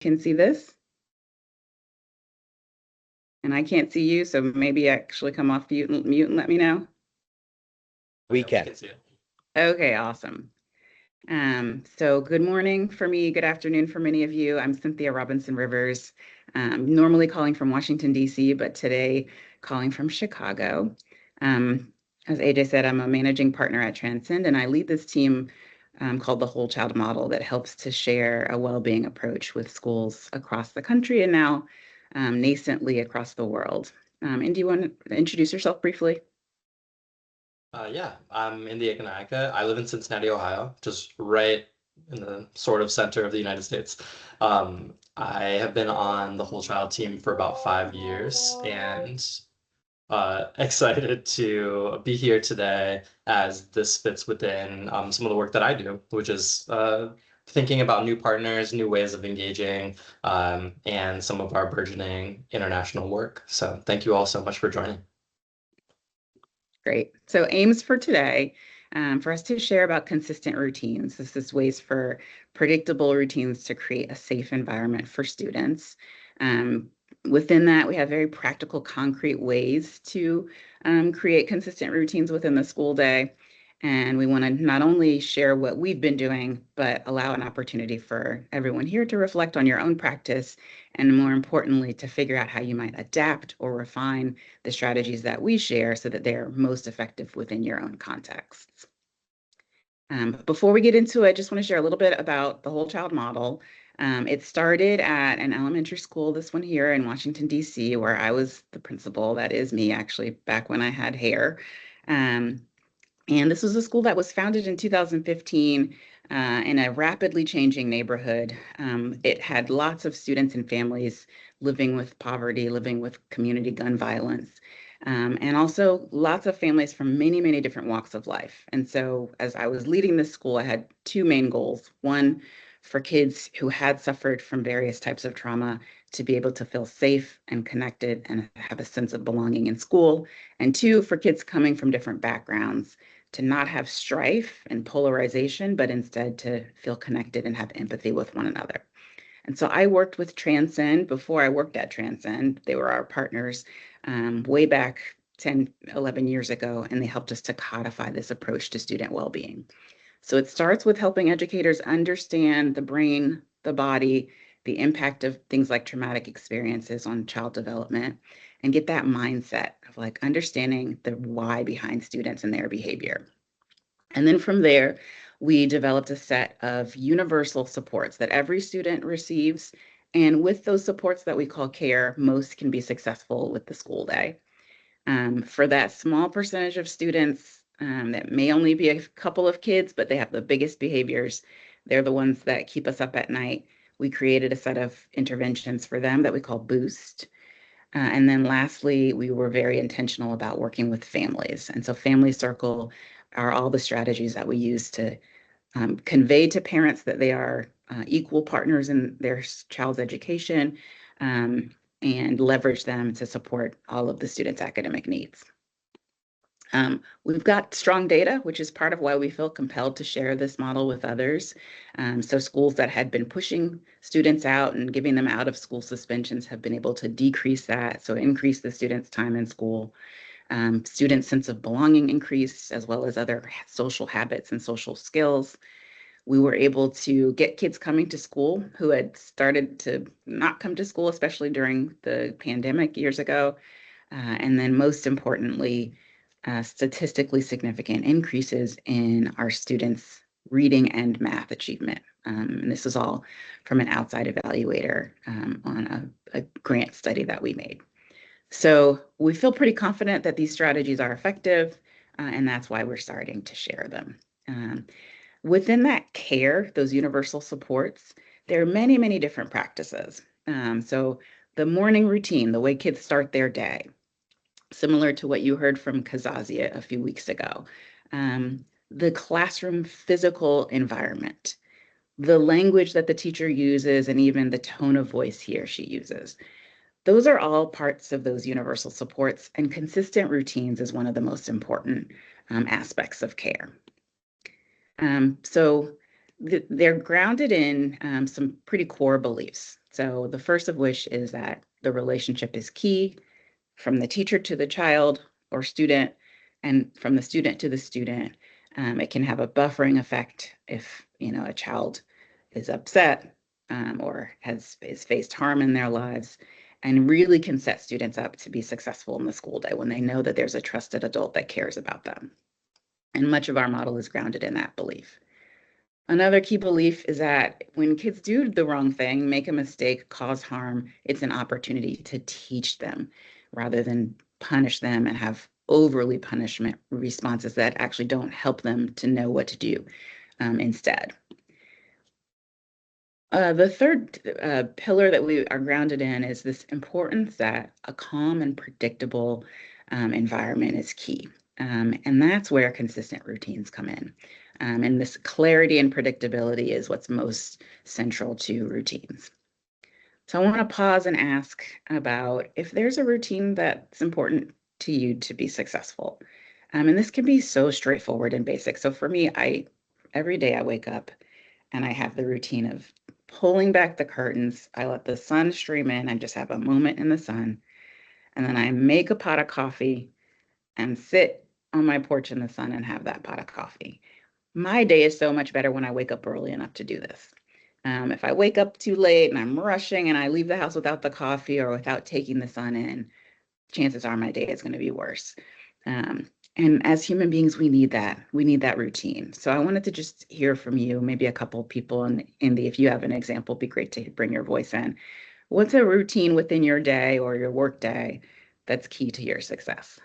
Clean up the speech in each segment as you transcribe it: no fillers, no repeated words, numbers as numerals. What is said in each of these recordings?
can see this. And I can't see you, so maybe actually come off mute and let me know. We can. See it. Okay, awesome. So good morning for me, good afternoon for many of you. I'm Cynthia Robinson Rivers, normally calling from Washington, D.C., but today calling from Chicago. As AJ said, I'm a managing partner at Transcend, and I lead this team called the Whole Child Model that helps to share a well-being approach with schools across the country and now nascently across the world. And do you want to introduce yourself briefly? Yeah, I'm India Kanayaka. I live in Cincinnati, Ohio, just right in the sort of center of the United States. I have been on the Whole Child team for about 5 years and excited to be here today as this fits within some of the work that I do, which is thinking about new partners, new ways of engaging, and some of our burgeoning international work. So thank you all so much for joining. Great. So aims for today, for us to share about consistent routines. This is ways for predictable routines to create a safe environment for students. Within that, we have very practical, concrete ways to create consistent routines within the school day. And we want to not only share what we've been doing, but allow an opportunity for everyone here to reflect on your own practice, and more importantly, to figure out how you might adapt or refine the strategies that we share so that they're most effective within your own contexts. Before we get into it, I just want to share a little bit about the Whole Child Model. It started at an elementary school, this one here in Washington, D.C., where I was the principal. That is me, actually, back when I had hair. And this was a school that was founded in 2015 in a rapidly changing neighborhood. It had lots of students and families living with poverty, living with community gun violence, and also lots of families from many, many different walks of life. And so as I was leading this school, I had two main goals. One, for kids who had suffered from various types of trauma to be able to feel safe and connected and have a sense of belonging in school. And two, for kids coming from different backgrounds to not have strife and polarization, but instead to feel connected and have empathy with one another. And so I worked with Transcend before I worked at Transcend. They were our partners way back 10, 11 years ago, and they helped us to codify this approach to student well-being. So it starts with helping educators understand the brain, the body, the impact of things like traumatic experiences on child development, and get that mindset of like understanding the why behind students and their behavior. And then from there, we developed a set of universal supports that every student receives. And with those supports that we call care, most can be successful with the school day. For that small percentage of students that may only be a couple of kids, but they have the biggest behaviors, they're the ones that keep us up at night. We created a set of interventions for them that we call Boost. And then lastly, we were very intentional about working with families. And so Family Circle are all the strategies that we use to convey to parents that they are equal partners in their child's education, and leverage them to support all of the students' academic needs. We've got strong data, which is part of why we feel compelled to share this model with others. So schools that had been pushing students out and giving them out of school suspensions have been able to decrease that, so increase the students' time in school. Students' sense of belonging increased, as well as other social habits and social skills. We were able to get kids coming to school who had started to not come to school, especially during the pandemic years ago. And then most importantly, statistically significant increases in our students' reading and math achievement. And this is all from an outside evaluator on a grant study that we made. So we feel pretty confident that these strategies are effective, and that's why we're starting to share them. Within that care, those universal supports, there are many, many different practices. So the morning routine, the way kids start their day, similar to what you heard from Kazazia a few weeks ago. The classroom physical environment, the language that the teacher uses, and even the tone of voice he or she uses. Those are all parts of those universal supports, and consistent routines is one of the most important aspects of care. So they're grounded in some pretty core beliefs. So the first of which is that the relationship is key from the teacher to the child or student, and from the student to the student. It can have a buffering effect if a child is upset or has faced harm in their lives, and really can set students up to be successful in the school day when they know that there's a trusted adult that cares about them. And much of our model is grounded in that belief. Another key belief is that when kids do the wrong thing, make a mistake, cause harm, it's an opportunity to teach them rather than punish them and have overly punishment responses that actually don't help them to know what to do instead. The third pillar that we are grounded in is this importance that a calm and predictable environment is key. And that's where consistent routines come in. And this clarity and predictability is what's most central to routines. So I want to pause and ask about if there's a routine that's important to you to be successful. And this can be so straightforward and basic. So for me, every day I wake up and I have the routine of pulling back the curtains. I let the sun stream in. I just have a moment in the sun. And then I make a pot of coffee and sit on my porch in the sun and have that pot of coffee. My day is so much better when I wake up early enough to do this. If I wake up too late and I'm rushing and I leave the house without the coffee or without taking the sun in, chances are my day is going to be worse. And as human beings, we need that. We need that routine. So I wanted to just hear from you, maybe a couple of people, and if you have an example, it'd be great to bring your voice in. What's a routine within your day or your work day that's key to your success?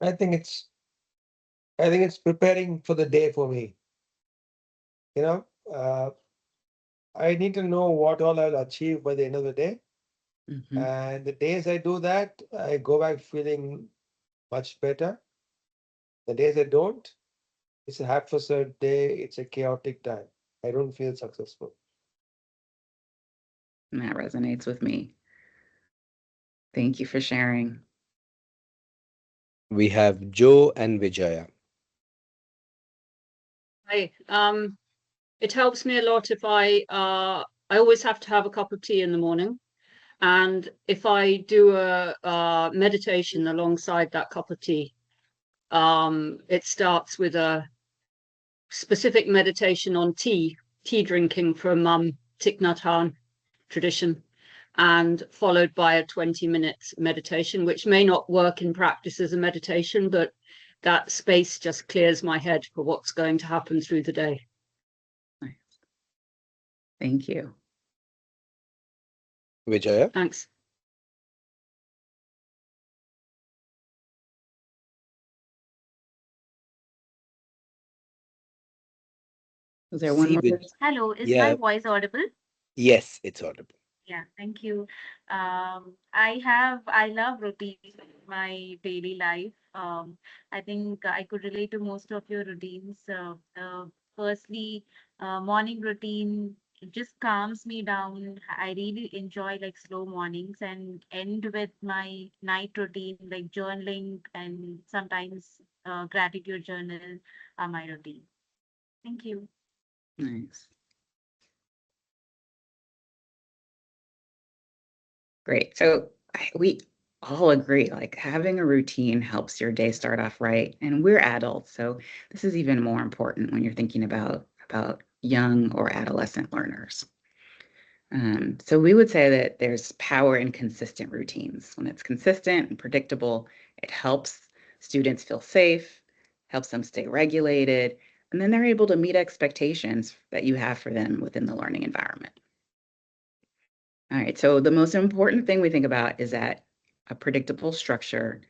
I think it's preparing for the day for me. I need to know what all I'll achieve by the end of the day. Mm-hmm. And the days I do that, I go back feeling much better. The days I don't, it's a haphazard day, it's a chaotic time. I don't feel successful. And that resonates with me. Thank you for sharing. We have Joe and Vijaya. Hi. It helps me a lot if I always have to have a cup of tea in the morning. And if I do a meditation alongside that cup of tea, it starts with a specific meditation on tea drinking from Thich Nhat Hanh tradition, and followed by a 20-minute meditation, which may not work in practice as a meditation, but that space just clears my head for what's going to happen through the day. Nice. Thank you. Vijaya. Thanks. Was there one See, more? Hello, is Yeah. my voice audible? Yes, it's audible. Yeah, thank you. I love routines in my daily life. I think I could relate to most of your routines. Firstly, morning routine, it just calms me down. I really enjoy like slow mornings, and end with my night routine, like journaling and sometimes gratitude journal are my routine. Thank you. Nice. Great. So we all agree, like having a routine helps your day start off right. And we're adults, so this is even more important when you're thinking about young or adolescent learners. So we would say that there's power in consistent routines. When it's consistent and predictable, it helps students feel safe, helps them stay regulated, and then they're able to meet expectations that you have for them within the learning environment. All right, so the most important thing we think about is that a predictable structure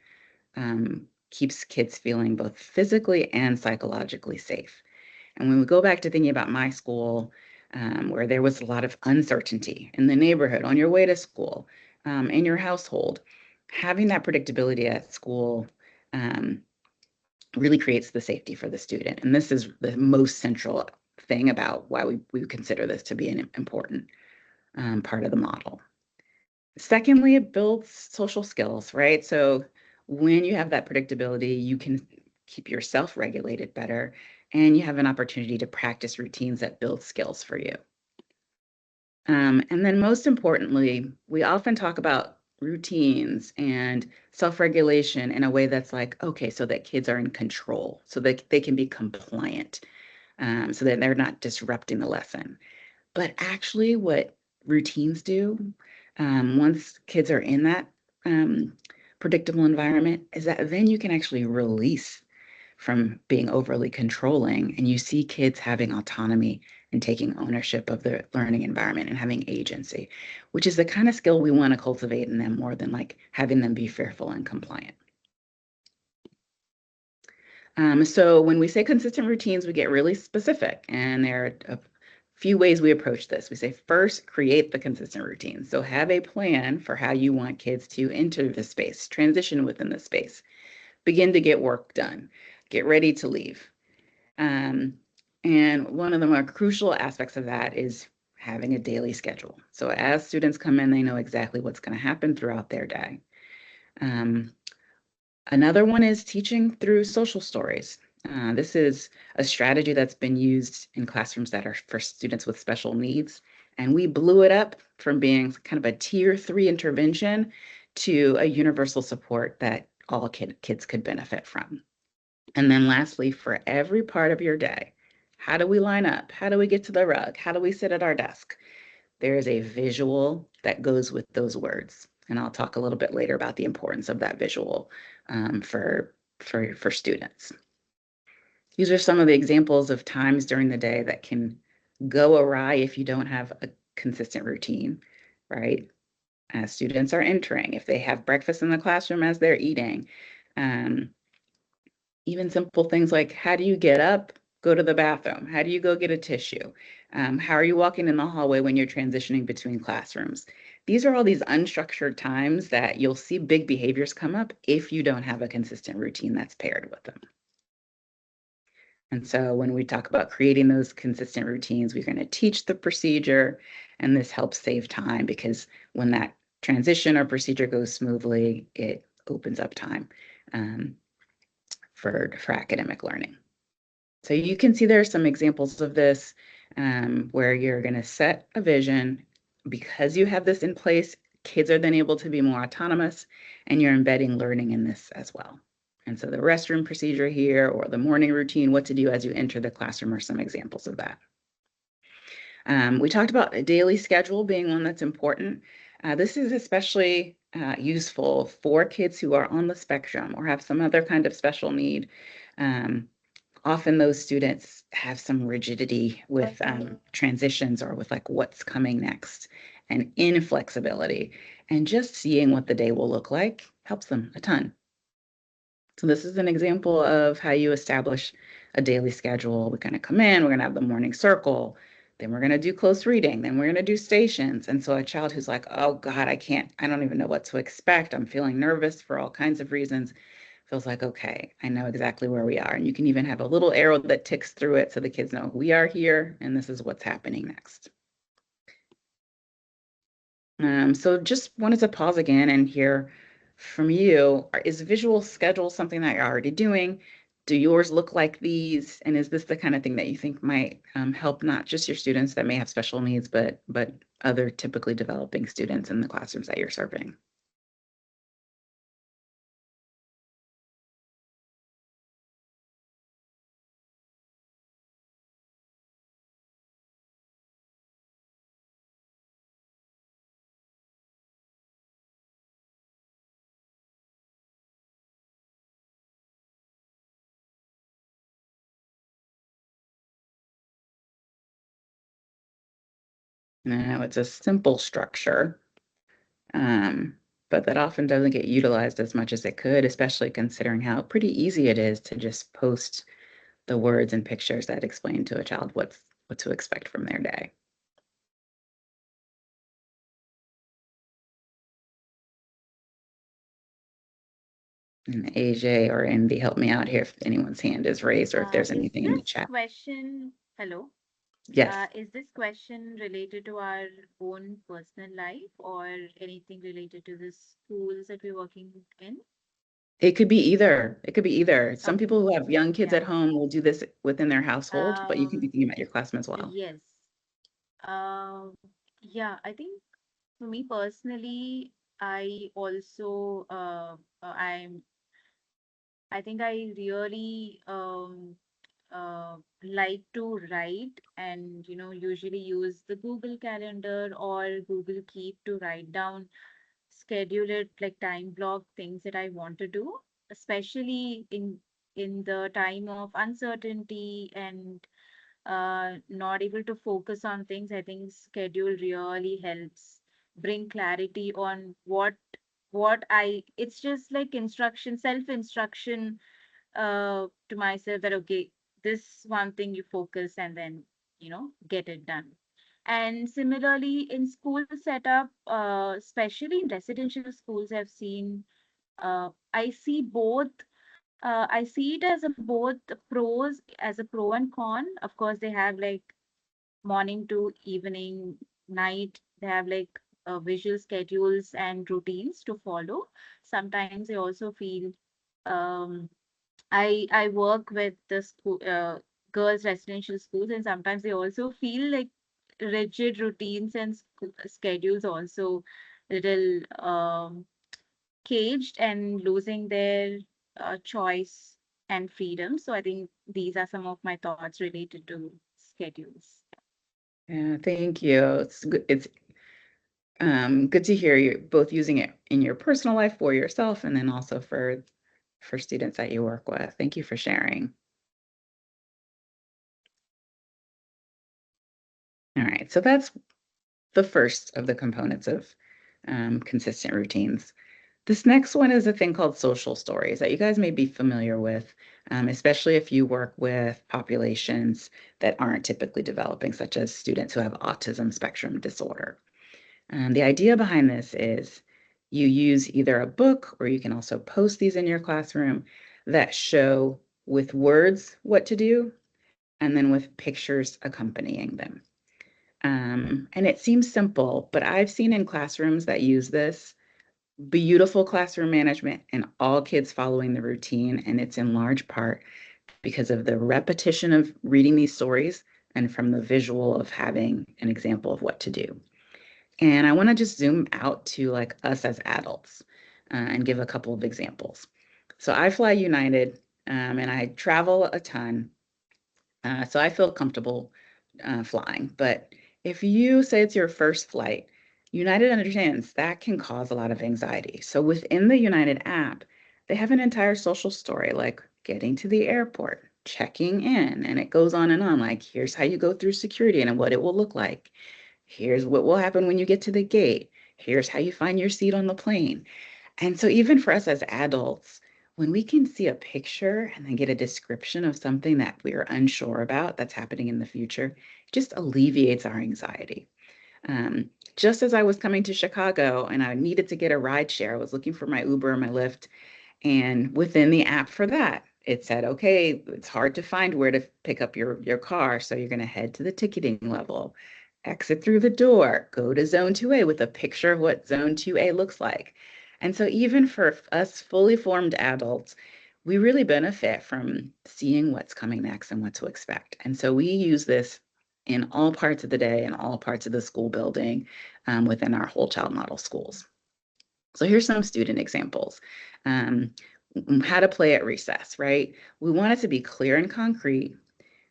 keeps kids feeling both physically and psychologically safe. And when we go back to thinking about my school, where there was a lot of uncertainty in the neighborhood, on your way to school, in your household, having that predictability at school really creates the safety for the student. And this is the most central thing about why we consider this to be an important part of the model. Secondly, it builds social skills, right? So when you have that predictability, you can keep yourself regulated better, and you have an opportunity to practice routines that build skills for you. And then most importantly, we often talk about routines and self-regulation in a way that's like, okay, so that kids are in control, so that they can be compliant, so that they're not disrupting the lesson. But actually, what routines do, once kids are in that predictable environment, is that then you can actually release from being overly controlling, and you see kids having autonomy and taking ownership of their learning environment and having agency, which is the kind of skill we want to cultivate in them more than like having them be fearful and compliant. So when we say consistent routines, we get really specific, and there are a few ways we approach this. We say, first, create the consistent routine. So have a plan for how you want kids to enter the space, transition within the space, begin to get work done, get ready to leave. And one of the more crucial aspects of that is having a daily schedule. So as students come in, they know exactly what's going to happen throughout their day. Another one is teaching through social stories. This is a strategy that's been used in classrooms that are for students with special needs. And we blew it up from being kind of a tier 3 intervention to a universal support that all kids could benefit from. And then lastly, for every part of your day, how do we line up? How do we get to the rug? How do we sit at our desk? There is a visual that goes with those words. And I'll talk a little bit later about the importance of that visual for students. These are some of the examples of times during the day that can go awry if you don't have a consistent routine, right? As students are entering, if they have breakfast in the classroom as they're eating, even simple things like, how do you get up, go to the bathroom? How do you go get a tissue? How are you walking in the hallway when you're transitioning between classrooms? These are all these unstructured times that you'll see big behaviors come up if you don't have a consistent routine that's paired with them. And so when we talk about creating those consistent routines, we're going to teach the procedure, and this helps save time because when that transition or procedure goes smoothly, it opens up time for academic learning. So you can see there are some examples of this where you're going to set a vision. Because you have this in place, kids are then able to be more autonomous, and you're embedding learning in this as well. And so the restroom procedure here, or the morning routine, what to do as you enter the classroom, are some examples of that. We talked about a daily schedule being one that's important. This is especially useful for kids who are on the spectrum or have some other kind of special need. Often those students have some rigidity with transitions or with like what's coming next, and inflexibility. And just seeing what the day will look like helps them a ton. So this is an example of how you establish a daily schedule. We're going to come in, we're going to have the morning circle, then we're going to do close reading, then we're going to do stations. And so a child who's like, oh God, I don't even know what to expect. I'm feeling nervous for all kinds of reasons. Feels like, okay, I know exactly where we are. And you can even have a little arrow that ticks through it so the kids know we are here and this is what's happening next. So just wanted to pause again and hear from you. Is visual schedule something that you're already doing? Do yours look like these? And is this the kind of thing that you think might help not just your students that may have special needs, but other typically developing students in the classrooms that you're serving? No, it's a simple structure, but that often doesn't get utilized as much as it could, especially considering how pretty easy it is to just post the words and pictures that explain to a child what to expect from their day. And AJ or Envy, help me out here if anyone's hand is raised or if there's anything in the chat. Question, hello. Yes. Is this question related to our own personal life or anything related to the schools that we're working in? It could be either. It could be either. Some Okay, people who have young kids yeah. at home will do this within their household, but you can be Um, thinking about your classroom as well. yes. Yeah, I think for me personally, I also I think I really like to write and usually use the Google Calendar or Google Keep to write down, schedule it, like time block things that I want to do, especially in the time of uncertainty and not able to focus on things. I think schedule really helps bring clarity on it's just like instruction, self-instruction to myself that okay, this one thing you focus and then get it done. And similarly in school setup, especially in residential schools, I've seen I see both I see it as a both pros, as a pro and con. Of course, they have like morning to evening, night. They have like visual schedules and routines to follow. Sometimes I also feel um, I work with the school girls residential schools, and sometimes they also feel like rigid routines and schedules also little caged and losing their choice and freedom. So I think these are some of my thoughts related to schedules. Yeah, thank you. It's good. It's good to hear you both using it in your personal life for yourself and then also for students that you work with. Thank you for sharing. All right, so that's the first of the components of consistent routines. This next one is a thing called social stories that you guys may be familiar with, especially if you work with populations that aren't typically developing, such as students who have autism spectrum disorder. The idea behind this is you use either a book or you can also post these in your classroom that show with words what to do and then with pictures accompanying them. And it seems simple, but I've seen in classrooms that use this beautiful classroom management and all kids following the routine. And it's in large part because of the repetition of reading these stories and from the visual of having an example of what to do. And I want to just zoom out to like us as adults and give a couple of examples. So I fly United and I travel a ton. So I feel comfortable flying. But if you say it's your first flight, United understands that can cause a lot of anxiety. So within the United app, they have an entire social story like getting to the airport, checking in, and it goes on and on. Like, here's how you go through security and what it will look like. Here's what will happen when you get to the gate. Here's how you find your seat on the plane. And so even for us as adults, when we can see a picture and then get a description of something that we're unsure about that's happening in the future, it just alleviates our anxiety. Just as I was coming to Chicago and I needed to get a ride share, I was looking for my Uber or my Lyft, and within the app for that, it said, okay, it's hard to find where to pick up your car. So you're going to head to the ticketing level, exit through the door, go to zone 2A with a picture of what zone 2A looks like. And so even for us fully formed adults, we really benefit from seeing what's coming next and what to expect. And so we use this in all parts of the day and all parts of the school building within our whole child model schools. So here's some student examples. How to play at recess, right? We want it to be clear and concrete.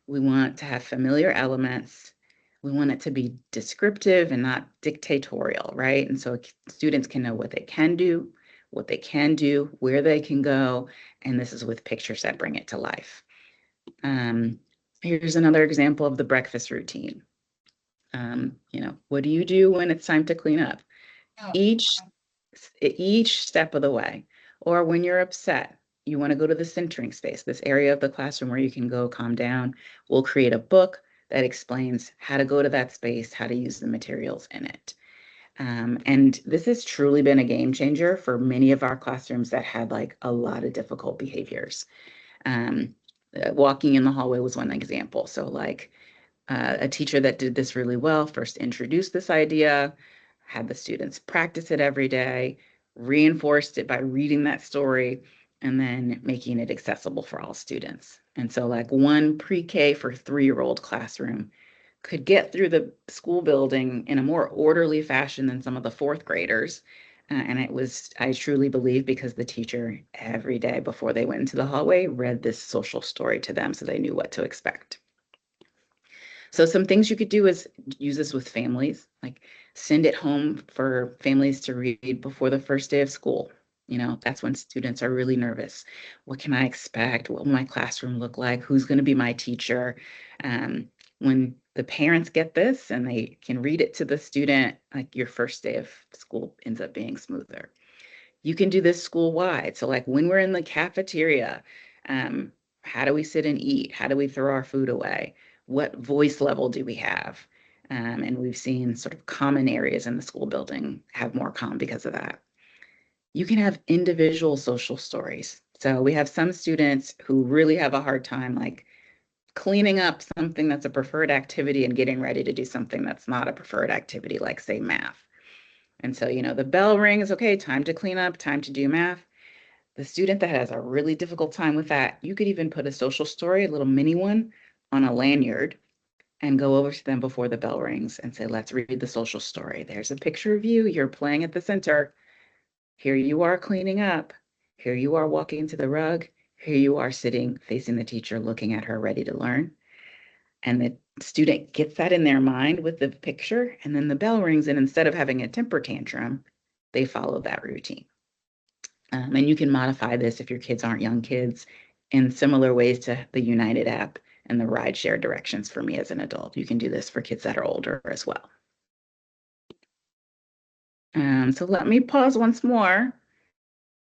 We want to have familiar elements. We want it to be descriptive and not dictatorial, right? And so students can know what they can do, where they can go, and this is with pictures that bring it to life. Here's another example of the breakfast routine. What do you do when it's time to clean up? Each step of the way. Or when you're upset, you want to go to the centering space, this area of the classroom where you can go calm down. We'll create a book that explains how to go to that space, how to use the materials in it. And this has truly been a game changer for many of our classrooms that had like a lot of difficult behaviors. Walking in the hallway was one example. So like A teacher that did this really well first introduced this idea, had the students practice it every day, reinforced it by reading that story, and then making it accessible for all students. And so like one pre-K for 3-year-old classroom could get through the school building in a more orderly fashion than some of the 4th graders. And it was, I truly believe, because the teacher every day before they went into the hallway read this social story to them so they knew what to expect. So some things you could do is use this with families, like send it home for families to read before the first day of school. You know, that's when students are really nervous. What can I expect? What will my classroom look like? Who's going to be my teacher? When the parents get this and they can read it to the student, like your first day of school ends up being smoother. You can do this school-wide. So like when we're in the cafeteria, how do we sit and eat? How do we throw our food away? What voice level do we have? And we've seen sort of common areas in the school building have more calm because of that. You can have individual social stories. So we have some students who really have a hard time like cleaning up something that's a preferred activity and getting ready to do something that's not a preferred activity, like say math. And so, you know, the bell rings, okay, time to clean up, time to do math. The student that has a really difficult time with that, you could even put a social story, a little mini one, on a lanyard and go over to them before the bell rings and say, let's read the social story. There's a picture of you. You're playing at the center. Here you are cleaning up. Here you are walking to the rug. Here you are sitting facing the teacher, looking at her, ready to learn. And the student gets that in their mind with the picture, and then the bell rings, and instead of having a temper tantrum, they follow that routine. And you can modify this if your kids aren't young kids in similar ways to the United app and the ride share directions for me as an adult. You can do this for kids that are older as well. So let me pause once more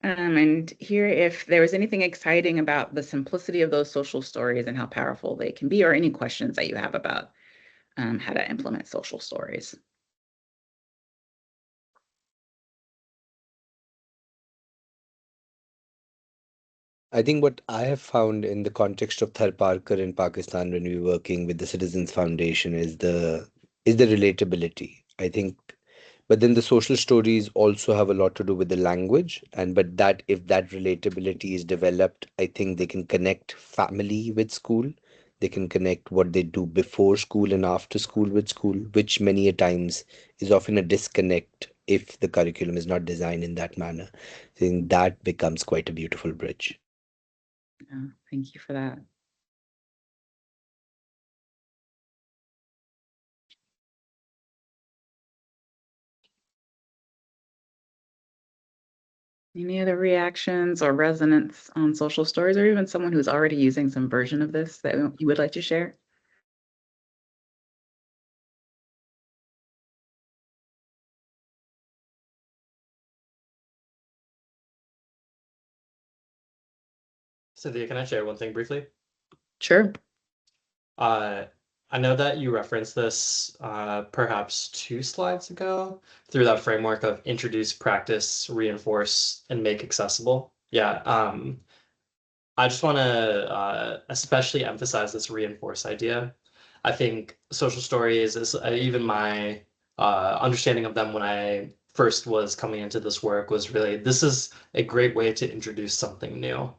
and hear if there was anything exciting about the simplicity of those social stories and how powerful they can be, or any questions that you have about how to implement social stories. I think what I have found in the context of Thar Parkar in Pakistan when we were working with the Citizens Foundation is the relatability. I think, but then the social stories also have a lot to do with the language, and but that if that relatability is developed, I think they can connect family with school. They can connect what they do before school and after school with school, which many a times is often a disconnect if the curriculum is not designed in that manner. I think that becomes quite a beautiful bridge. Yeah, thank you for that. Any other reactions or resonance on social stories, or even someone who's already using some version of this that you would like to share? Cynthia, can I share one thing briefly? Sure. I know that you referenced this perhaps 2 slides ago through that framework of introduce, practice, reinforce, and make accessible. Yeah, I just want to especially emphasize this reinforce idea. I think social stories is even my understanding of them when I first was coming into this work was really, this is a great way to introduce something new.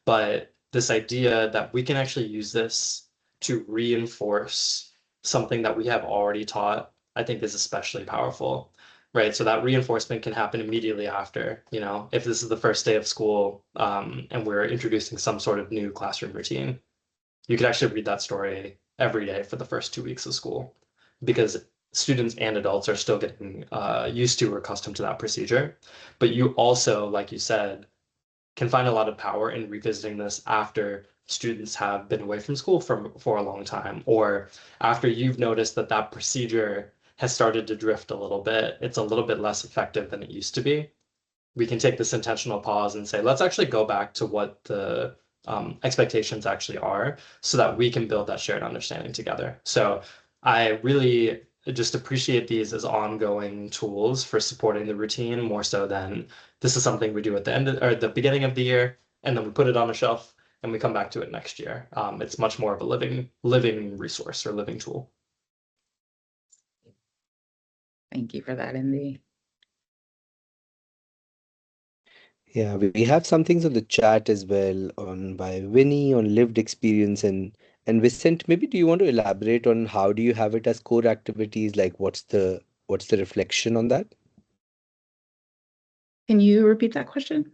But this idea that we can actually use this to reinforce something that we have already taught, I think is especially powerful, right? So that reinforcement can happen immediately after, you know, if this is the first day of school and we're introducing some sort of new classroom routine, you could actually read that story every day for the first 2 weeks of school because students and adults are still getting used to or accustomed to that procedure. But you also, like you said, can find a lot of power in revisiting this after students have been away from school for a long time, or after you've noticed that that procedure has started to drift a little bit. It's a little bit less effective than it used to be. We can take this intentional pause and say, let's actually go back to what the expectations actually are so that we can build that shared understanding together. So I really just appreciate these as ongoing tools for supporting the routine more so than this is something we do at the end of, or the beginning of the year, and then we put it on a shelf and we come back to it next year. It's much more of a living resource or living tool. Thank you for that, Indy. Yeah, we have some things on the chat as well on by Winnie on lived experience and Vicent, maybe do you want to elaborate on how do you have it as core activities? Like what's the reflection on that? Can you repeat that question?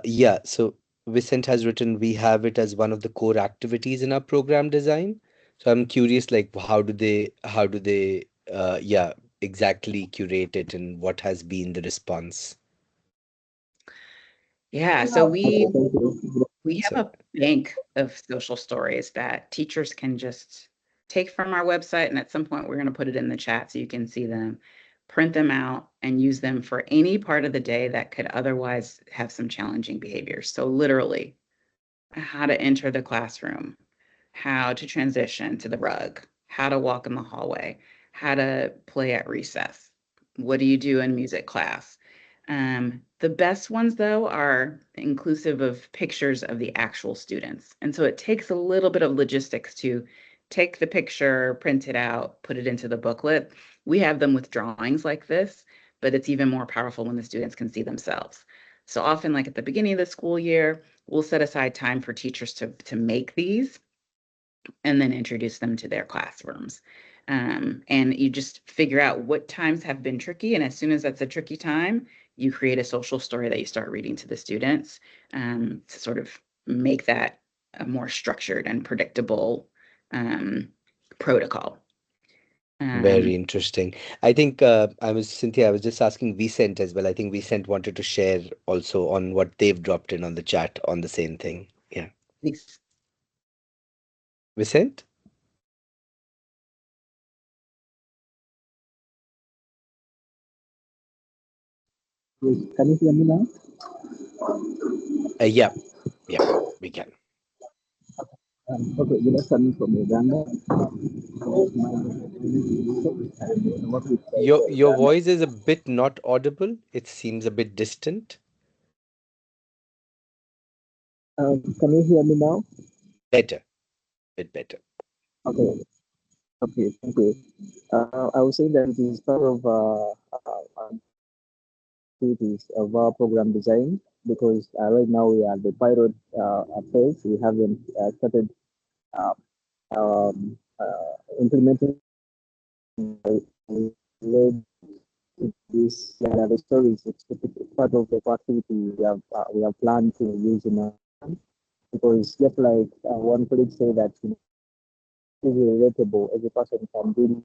Yeah, so Vicent has written we have it as one of the core activities in our program design. So I'm curious, like how do they yeah, exactly curate it and what has been the response? Yeah, so we Thank you. have So a bank of social stories that teachers can just take from our website, and at some point we're going to put it in the chat so you can see them, print them out, and use them for any part of the day that could otherwise have some challenging behaviors. So literally, how to enter the classroom, how to transition to the rug, how to walk in the hallway, how to play at recess. What do you do in music class? The best ones, though, are inclusive of pictures of the actual students. And so it takes a little bit of logistics to take the picture, print it out, put it into the booklet. We have them with drawings like this, but it's even more powerful when the students can see themselves. So often, like at the beginning of the school year, we'll set aside time for teachers to make these and then introduce them to their classrooms. And you just figure out what times have been tricky. And as soon as that's a tricky time, you create a social story that you start reading to the students to sort of make that a more structured and predictable protocol. very interesting. I think Cynthia, I was just asking Vicent as well. I think Vicent wanted to share also on what they've dropped in on the chat on the same thing. Yeah. Please. Vicent? Can you hear me now? Yeah, we can. Okay, good afternoon from Uganda. Your voice is a bit not audible. It seems a bit distant. Can you hear me now? Better, bit better. Okay, okay, thank you. I would say that it is part of activities of our program design because right now we are the pilot phase. We haven't started uh, implementing this the stories. It's part of the activity we have planned to use in our because just like one colleague say that you know, it's relatable. Every person can bring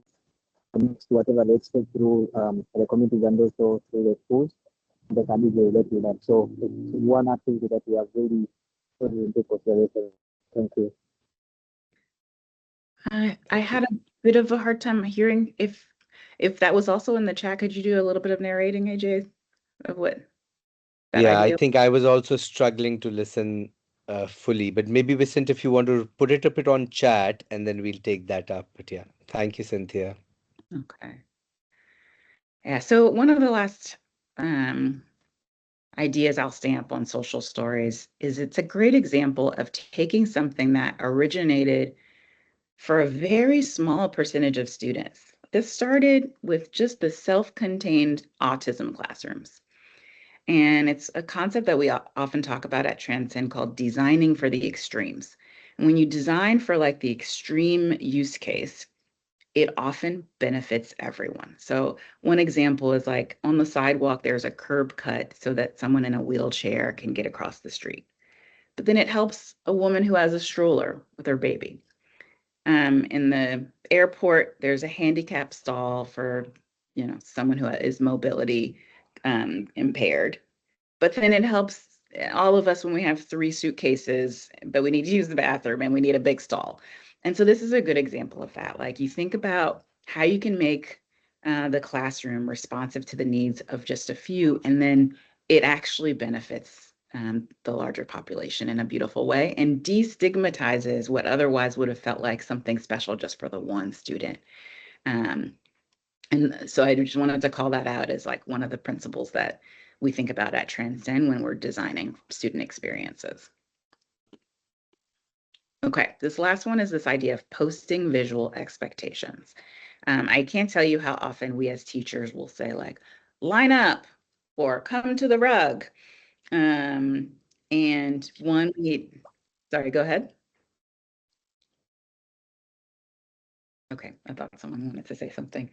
next to whatever they expect through the communities and also through the schools. They can easily relate to that. So it's one activity that we have really put into consideration. Thank you. I had a bit of a hard time hearing if that was also in the chat. Could you do a little bit of narrating, AJ, of what that Yeah, I idea? think I was also struggling to listen fully, but maybe Vicent, if you want to put it a bit on chat and then we'll take that up. But yeah, thank you, Cynthia. Okay. Yeah, so one of the last ideas I'll stamp on social stories is it's a great example of taking something that originated for a very small percentage of students. This started with just the self-contained autism classrooms. And it's a concept that we often talk about at Transcend called designing for the extremes. And when you design for like the extreme use case, it often benefits everyone. So one example is like on the sidewalk, there's a curb cut so that someone in a wheelchair can get across the street. But then it helps a woman who has a stroller with her baby. In the airport, there's a handicap stall for, someone who is mobility impaired. But then it helps all of us when we have 3 suitcases, but we need to use the bathroom and we need a big stall. And so this is a good example of that. Like you think about how you can make the classroom responsive to the needs of just a few, and then it actually benefits the larger population in a beautiful way and destigmatizes what otherwise would have felt like something special just for the one student. And so I just wanted to call that out as like one of the principles that we think about at Transcend when we're designing student experiences. Okay, this last one is this idea of posting visual expectations. I can't tell you how often we as teachers will say like, line up or come to the rug. And one, sorry, go ahead. Okay, I thought someone wanted to say something.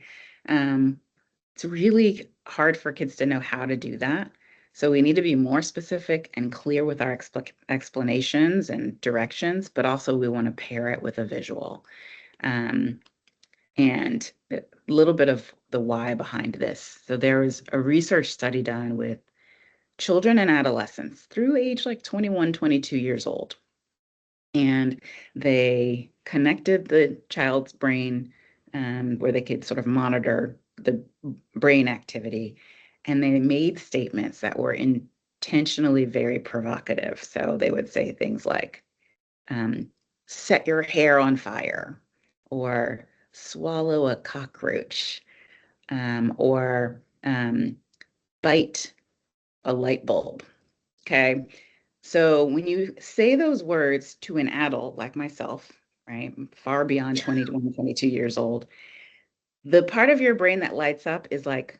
It's really hard for kids to know how to do that. So we need to be more specific and clear with our explanations and directions, but also we want to pair it with a visual. And a little bit of the why behind this. So there was a research study done with children and adolescents through age like 21, 22 years old. And they connected the child's brain where they could sort of monitor the brain activity. And they made statements that were intentionally very provocative. So they would say things like, set your hair on fire, or swallow a cockroach, or bite a light bulb. Okay. So when you say those words to an adult like myself, right, far beyond 21, 22 years old, the part of your brain that lights up is like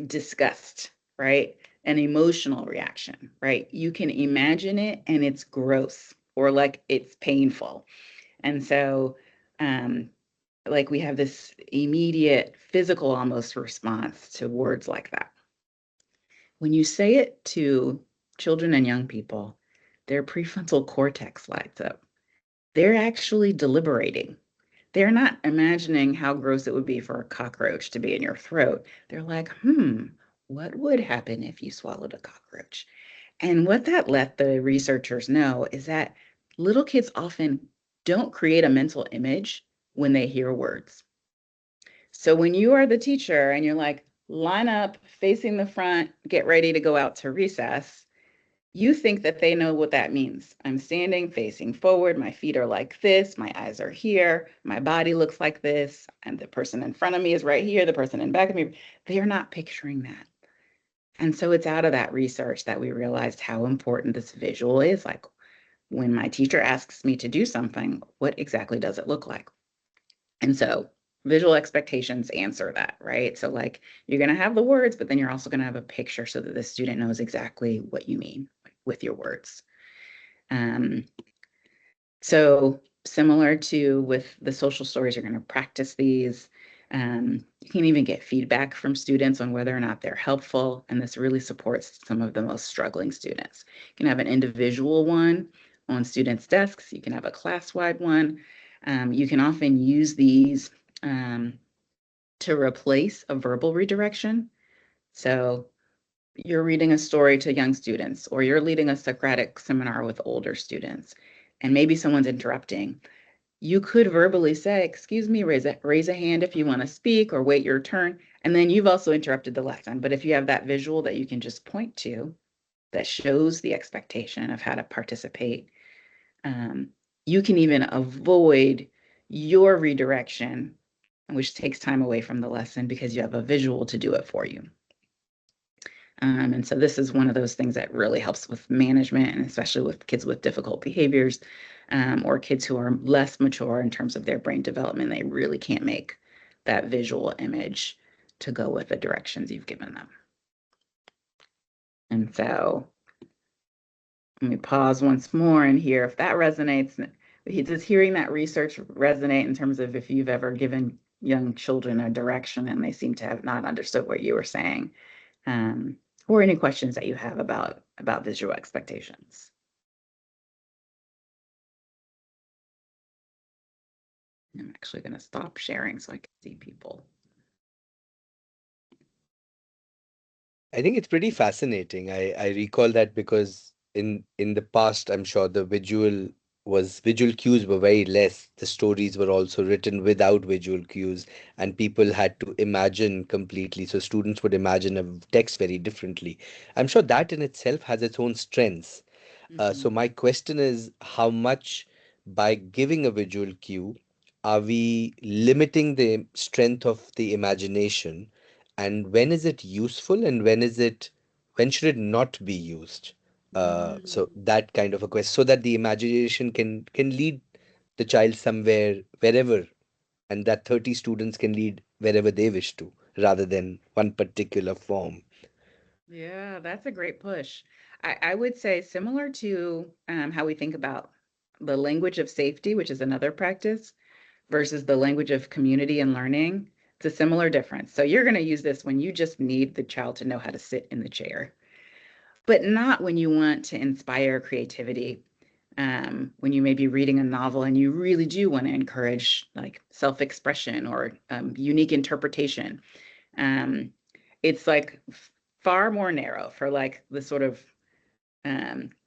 disgust, right? An emotional reaction, right? You can imagine it and it's gross or like it's painful. And so like we have this immediate physical almost response to words like that. When you say it to children and young people, their prefrontal cortex lights up. They're actually deliberating. They're not imagining how gross it would be for a cockroach to be in your throat. They're like, what would happen if you swallowed a cockroach? And what that let the researchers know is that little kids often don't create a mental image when they hear words. So when you are the teacher and you're like, line up, facing the front, get ready to go out to recess, you think that they know what that means. I'm standing facing forward, my feet are like this, my eyes are here, my body looks like this, and the person in front of me is right here, the person in back of me. They are not picturing that. And so it's out of that research that we realized how important this visual is. Like when my teacher asks me to do something, what exactly does it look like? And so visual expectations answer that, right? So like you're going to have the words, but then you're also going to have a picture so that the student knows exactly what you mean with your words. So similar to with the social stories, you're going to practice these. You can even get feedback from students on whether or not they're helpful. And this really supports some of the most struggling students. You can have an individual one on students' desks. You can have a class-wide one. You can often use these to replace a verbal redirection. So you're reading a story to young students, or you're leading a Socratic seminar with older students, and maybe someone's interrupting. You could verbally say, excuse me, raise a hand if you want to speak, or wait your turn. And then you've also interrupted the lesson. But if you have that visual that you can just point to that shows the expectation of how to participate, you can even avoid your redirection, which takes time away from the lesson because you have a visual to do it for you. And so this is one of those things that really helps with management, and especially with kids with difficult behaviors or kids who are less mature in terms of their brain development. They really can't make that visual image to go with the directions you've given them. And so let me pause once more and hear if that resonates. Does hearing that research resonate in terms of if you've ever given young children a direction and they seem to have not understood what you were saying? Or any questions that you have about visual expectations. I'm actually going to stop sharing so I can see people. I think it's pretty fascinating. I recall that because in the past, I'm sure the visual cues were very less. The stories were also written without visual cues, and people had to imagine completely. So students would imagine a text very differently. I'm sure that in itself has its own strengths. So my question is, how much by giving a visual cue are we limiting the strength of the imagination, and when is it useful and when is it when should it not be used? So that kind of a question, so that the imagination can lead the child somewhere, wherever, and that 30 students can lead wherever they wish to, rather than one particular form. Yeah, that's a great push. I would say similar to how we think about the language of safety, which is another practice, versus the language of community and learning. It's a similar difference. So you're going to use this when you just need the child to know how to sit in the chair, but not when you want to inspire creativity. When you may be reading a novel and you really do want to encourage like self-expression or unique interpretation. Um, it's like far more narrow for like the sort of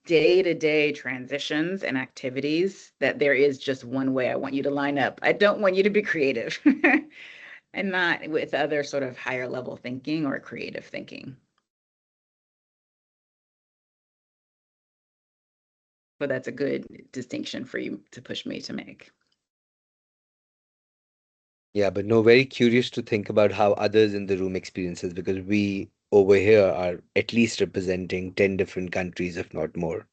day-to-day transitions and activities that there is just one way I want you to line up. I don't want you to be creative and not with other sort of higher level thinking or creative thinking. But that's a good distinction for you to push me to make. Yeah, but no, very curious to think about how others in the room experiences, because we over here are at least representing 10 different countries, if not more.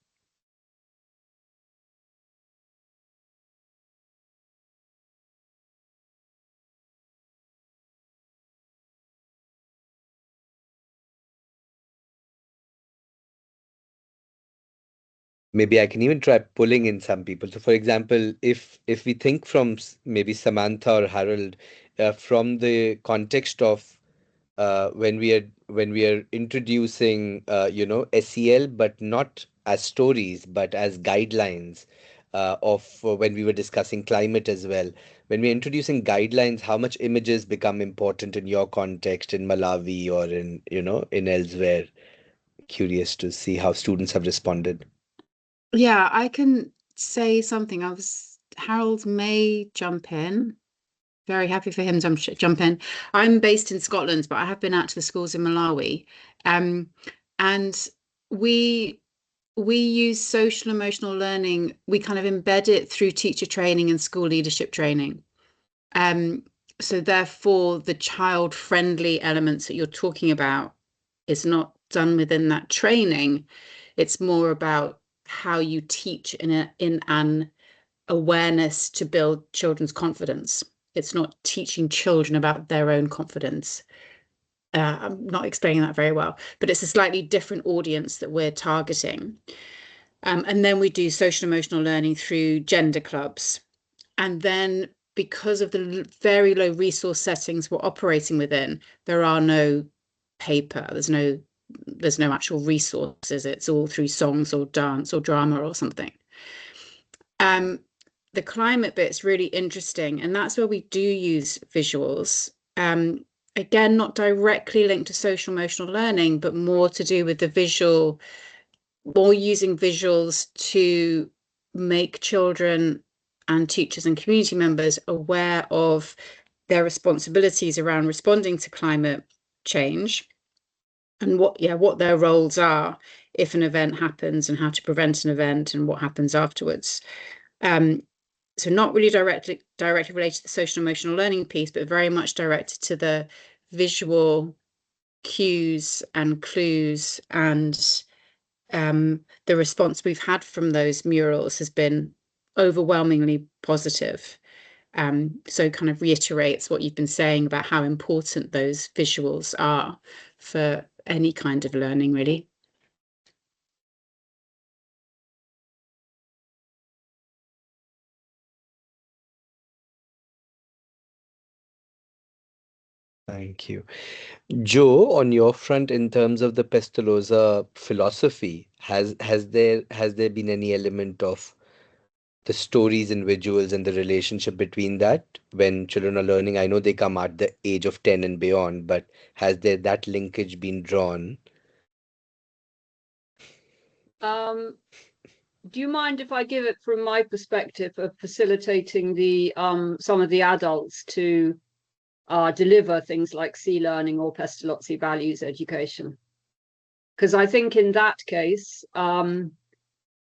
Maybe I can even try pulling in some people. So, for example, if we think from maybe Samantha or Harold, from the context of when we are introducing SEL, but not as stories, but as guidelines of when we were discussing climate as well. When we're introducing guidelines, how much images become important in your context in Malawi or in elsewhere? Curious to see how students have responded. Yeah, I can say something. Harold may jump in. Very happy for him to jump in. I'm based in Scotland, but I have been out to the schools in Malawi. And we use social emotional learning. We kind of embed it through teacher training and school leadership training. So therefore, the child-friendly elements that you're talking about is not done within that training. It's more about how you teach in an awareness to build children's confidence. It's not teaching children about their own confidence. I'm not explaining that very well, but it's a slightly different audience that we're targeting. And then we do social emotional learning through gender clubs. And then because of the very low resource settings we're operating within, there are no paper, there's no actual resources. It's all through songs or dance or drama or something. The climate bit's really interesting, and that's where we do use visuals. Again, not directly linked to social emotional learning, but more to do with the visual, more using visuals to make children and teachers and community members aware of their responsibilities around responding to climate change and what their roles are if an event happens and how to prevent an event and what happens afterwards. So not really directly related to the social emotional learning piece, but very much directed to the visual cues and clues, and the response we've had from those murals has been overwhelmingly positive. So kind of reiterates what you've been saying about how important those visuals are for any kind of learning, really. Thank you. Joe, on your front, in terms of the Pestalozza philosophy, has there been any element of the stories and visuals and the relationship between that when children are learning? I know they come at the age of 10 and beyond, but has there that linkage been drawn? Do you mind if I give it from my perspective of facilitating the some of the adults to deliver things like sea learning or Pestalozzi values education? Because I think in that case,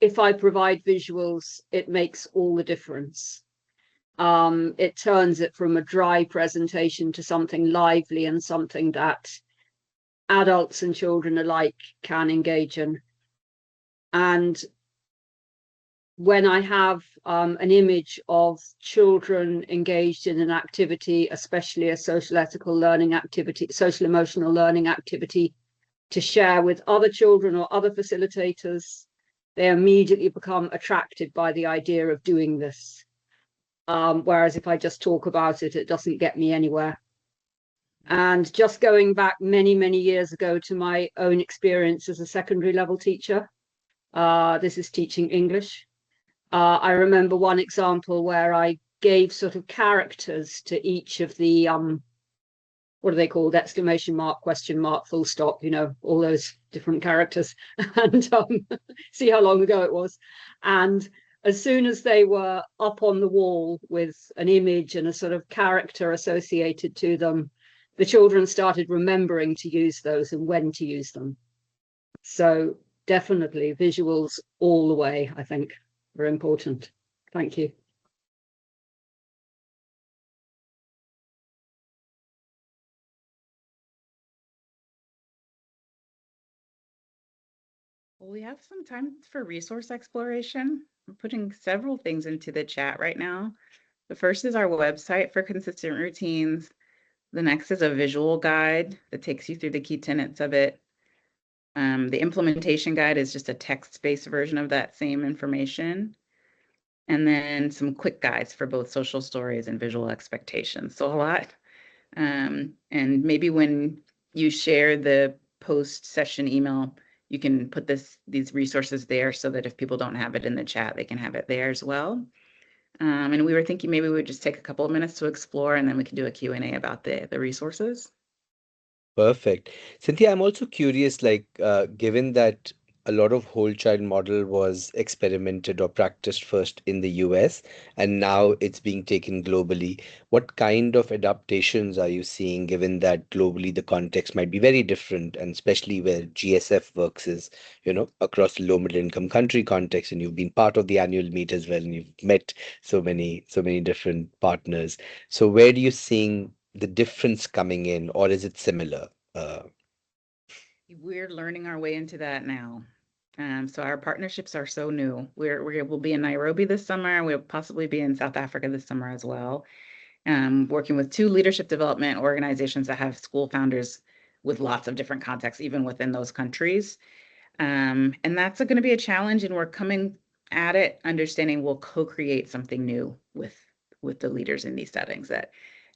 if I provide visuals, it makes all the difference. It turns it from a dry presentation to something lively and something that adults and children alike can engage in. And when I have an image of children engaged in an activity, especially a social ethical learning activity, social emotional learning activity, to share with other children or other facilitators, they immediately become attracted by the idea of doing this. Whereas if I just talk about it, it doesn't get me anywhere. And just going back many, many years ago to my own experience as a secondary level teacher, this is teaching English. I remember one example where I gave sort of characters to each of the what are they called? Exclamation mark, question mark, full stop, you know, all those different characters. And see how long ago it was. And as soon as they were up on the wall with an image and a sort of character associated to them, the children started remembering to use those and when to use them. So definitely visuals all the way, I think, are important. Thank you. Well, we have some time for resource exploration. I'm putting several things into the chat right now. The first is our website for consistent routines. The next is a visual guide that takes you through the key tenets of it. The implementation guide is just a text-based version of that same information. And then some quick guides for both social stories and visual expectations. So a lot. And maybe when you share the post-session email, you can put these resources there so that if people don't have it in the chat, they can have it there as well. And we were thinking maybe we would just take a couple of minutes to explore, and then we can do a Q&A about the resources. Perfect. Cynthia, I'm also curious, like, given that a lot of whole child model was experimented or practiced first in the US, and now it's being taken globally, what kind of adaptations are you seeing, given that globally the context might be very different, and especially where GSF works is, across low middle income country context, and you've been part of the annual meet as well, and you've met so many different partners. So where do you seeing the difference coming in, or is it similar? We're learning our way into that now. So our partnerships are so new. We'll be in Nairobi this summer. We'll possibly be in South Africa this summer as well. Working with 2 leadership development organizations that have school founders with lots of different contexts, even within those countries. And that's going to be a challenge, and we're coming at it understanding we'll co-create something new with the leaders in these settings, that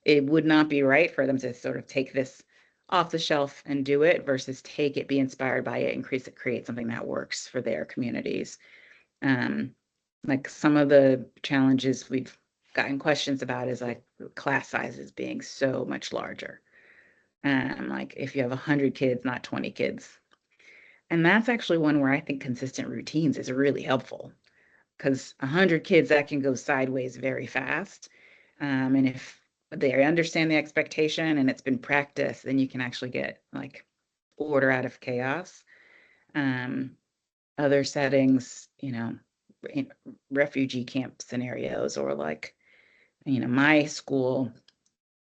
it would not be right for them to sort of take this off the shelf and do it versus take it, be inspired by it, and create something that works for their communities. Like some of the challenges we've gotten questions about is like class sizes being so much larger. Like if you have 100 kids, not 20 kids. And that's actually one where I think consistent routines is really helpful, because 100 kids, that can go sideways very fast. And if they understand the expectation and it's been practiced, then you can actually get like order out of chaos. Other settings, refugee camp scenarios, or like, my school,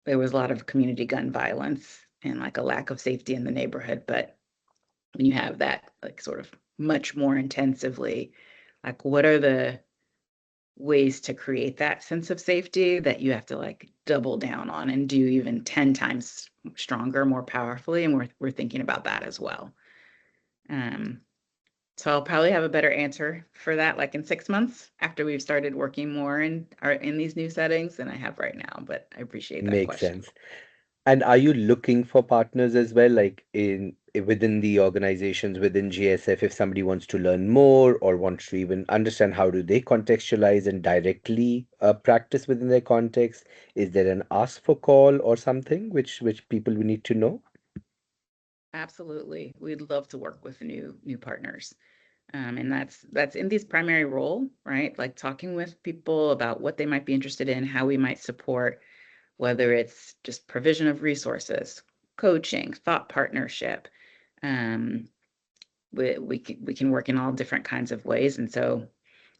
there was a lot of community gun violence and like a lack of safety in the neighborhood. But when you have that like sort of much more intensively, like what are the ways to create that sense of safety that you have to like double down on and do even 10 times stronger, more powerfully? And we're thinking about that as well. So I'll probably have a better answer for that like in 6 months after we've started working more in these new settings than I have right now. But I appreciate that Makes question. sense. And are you looking for partners as well, like within the organizations, within GSF, if somebody wants to learn more or wants to even understand how do they contextualize and directly practice within their context? Is there an ask for call or something which people we need to know? Absolutely. We'd love to work with new partners. And that's in this primary role, right? Like talking with people about what they might be interested in, how we might support, whether it's just provision of resources, coaching, thought partnership. We can work in all different kinds of ways. And so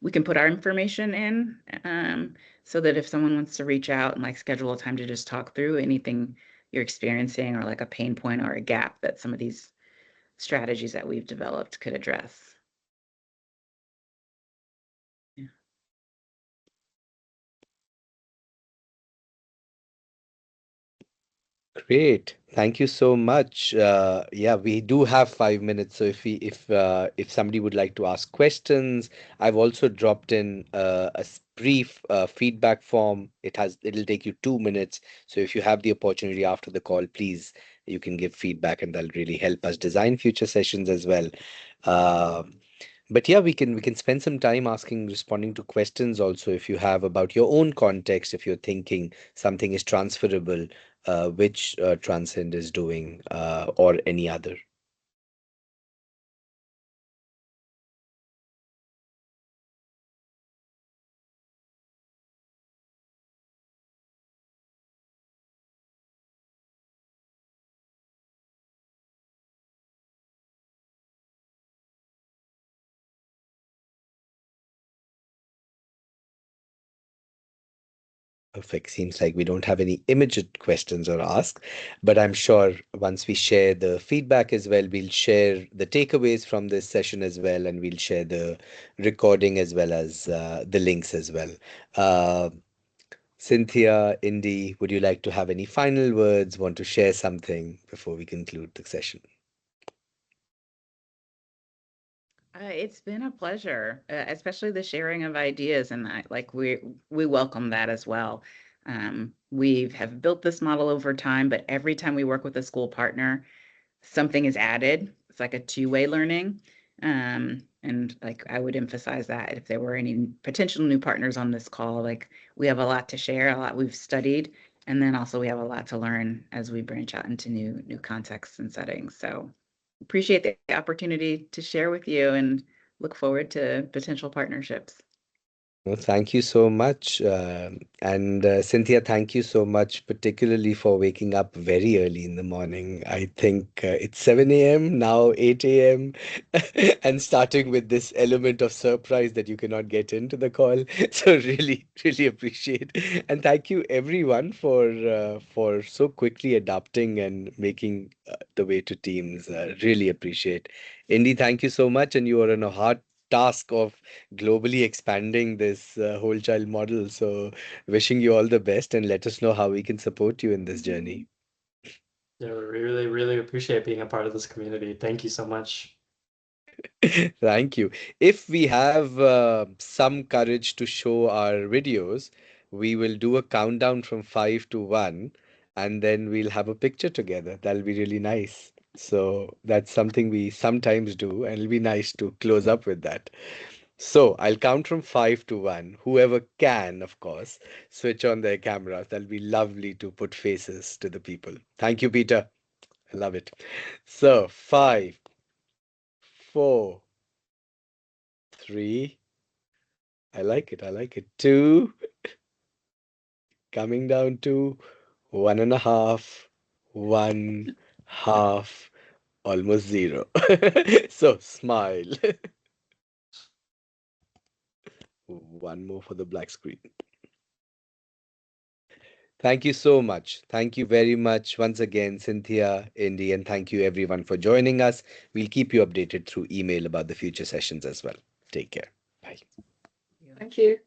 we can put our information in so that if someone wants to reach out and like schedule a time to just talk through anything you're experiencing, or like a pain point or a gap that some of these strategies that we've developed could address. Great. Thank you so much. Yeah, we do have 5 minutes. So if somebody would like to ask questions, I've also dropped in brief feedback form. It'll take you 2 minutes. So if you have the opportunity after the call, please you can give feedback, and that'll really help us design future sessions as well. Uh, but yeah, we can spend some time responding to questions also, if you have about your own context, if you're thinking something is transferable, which Transcend is doing, or any other. Perfect. Seems like we don't have any immediate questions or ask, but I'm sure once we share the feedback as well, we'll share the takeaways from this session as well, and we'll share the recording as well as the links as well. Uh, Cynthia, Indy, would you like to have any final words? Want to share something before we conclude the session? It's been a pleasure, especially the sharing of ideas, and we welcome that as well. We have built this model over time, but every time we work with a school partner, something is added. It's like a two-way learning. And like I would emphasize that if there were any potential new partners on this call, like we have a lot to share, a lot we've studied, and then also we have a lot to learn as we branch out into new contexts and settings. So appreciate the opportunity to share with you and look forward to potential partnerships. Well, thank you so much. And Cynthia, thank you so much, particularly for waking up very early in the morning. I think it's 7 a.m., now 8 a.m., and starting with this element of surprise that you cannot get into the call. So really, really appreciate. And thank you everyone for so quickly adapting and making the way to Teams. Really appreciate. Indy, thank you so much. And you are on a hard task of globally expanding this whole child model. So, wishing you all the best, and let us know how we can support you in this journey. Yeah, we really, really appreciate being a part of this community. Thank you so much. Thank you. If we have some courage to show our videos, we will do a countdown from 5 to 1, and then we'll have a picture together. That'll be really nice. So, that's something we sometimes do, and it'll be nice to close up with that. So I'll count from 5 to 1. Whoever can, of course, switch on their cameras. That'll be lovely to put faces to the people. Thank you, Peter. I love it. So 5, 4, 3. I like it. I like it. 2, coming down to 1.5, 1/2, almost 0. So smile. One more for the black screen. Thank you so much. Thank you very much once again, Cynthia, Indy, and thank you everyone for joining us. We'll keep you updated through email about the future sessions as well. Take care. Bye. Thank you.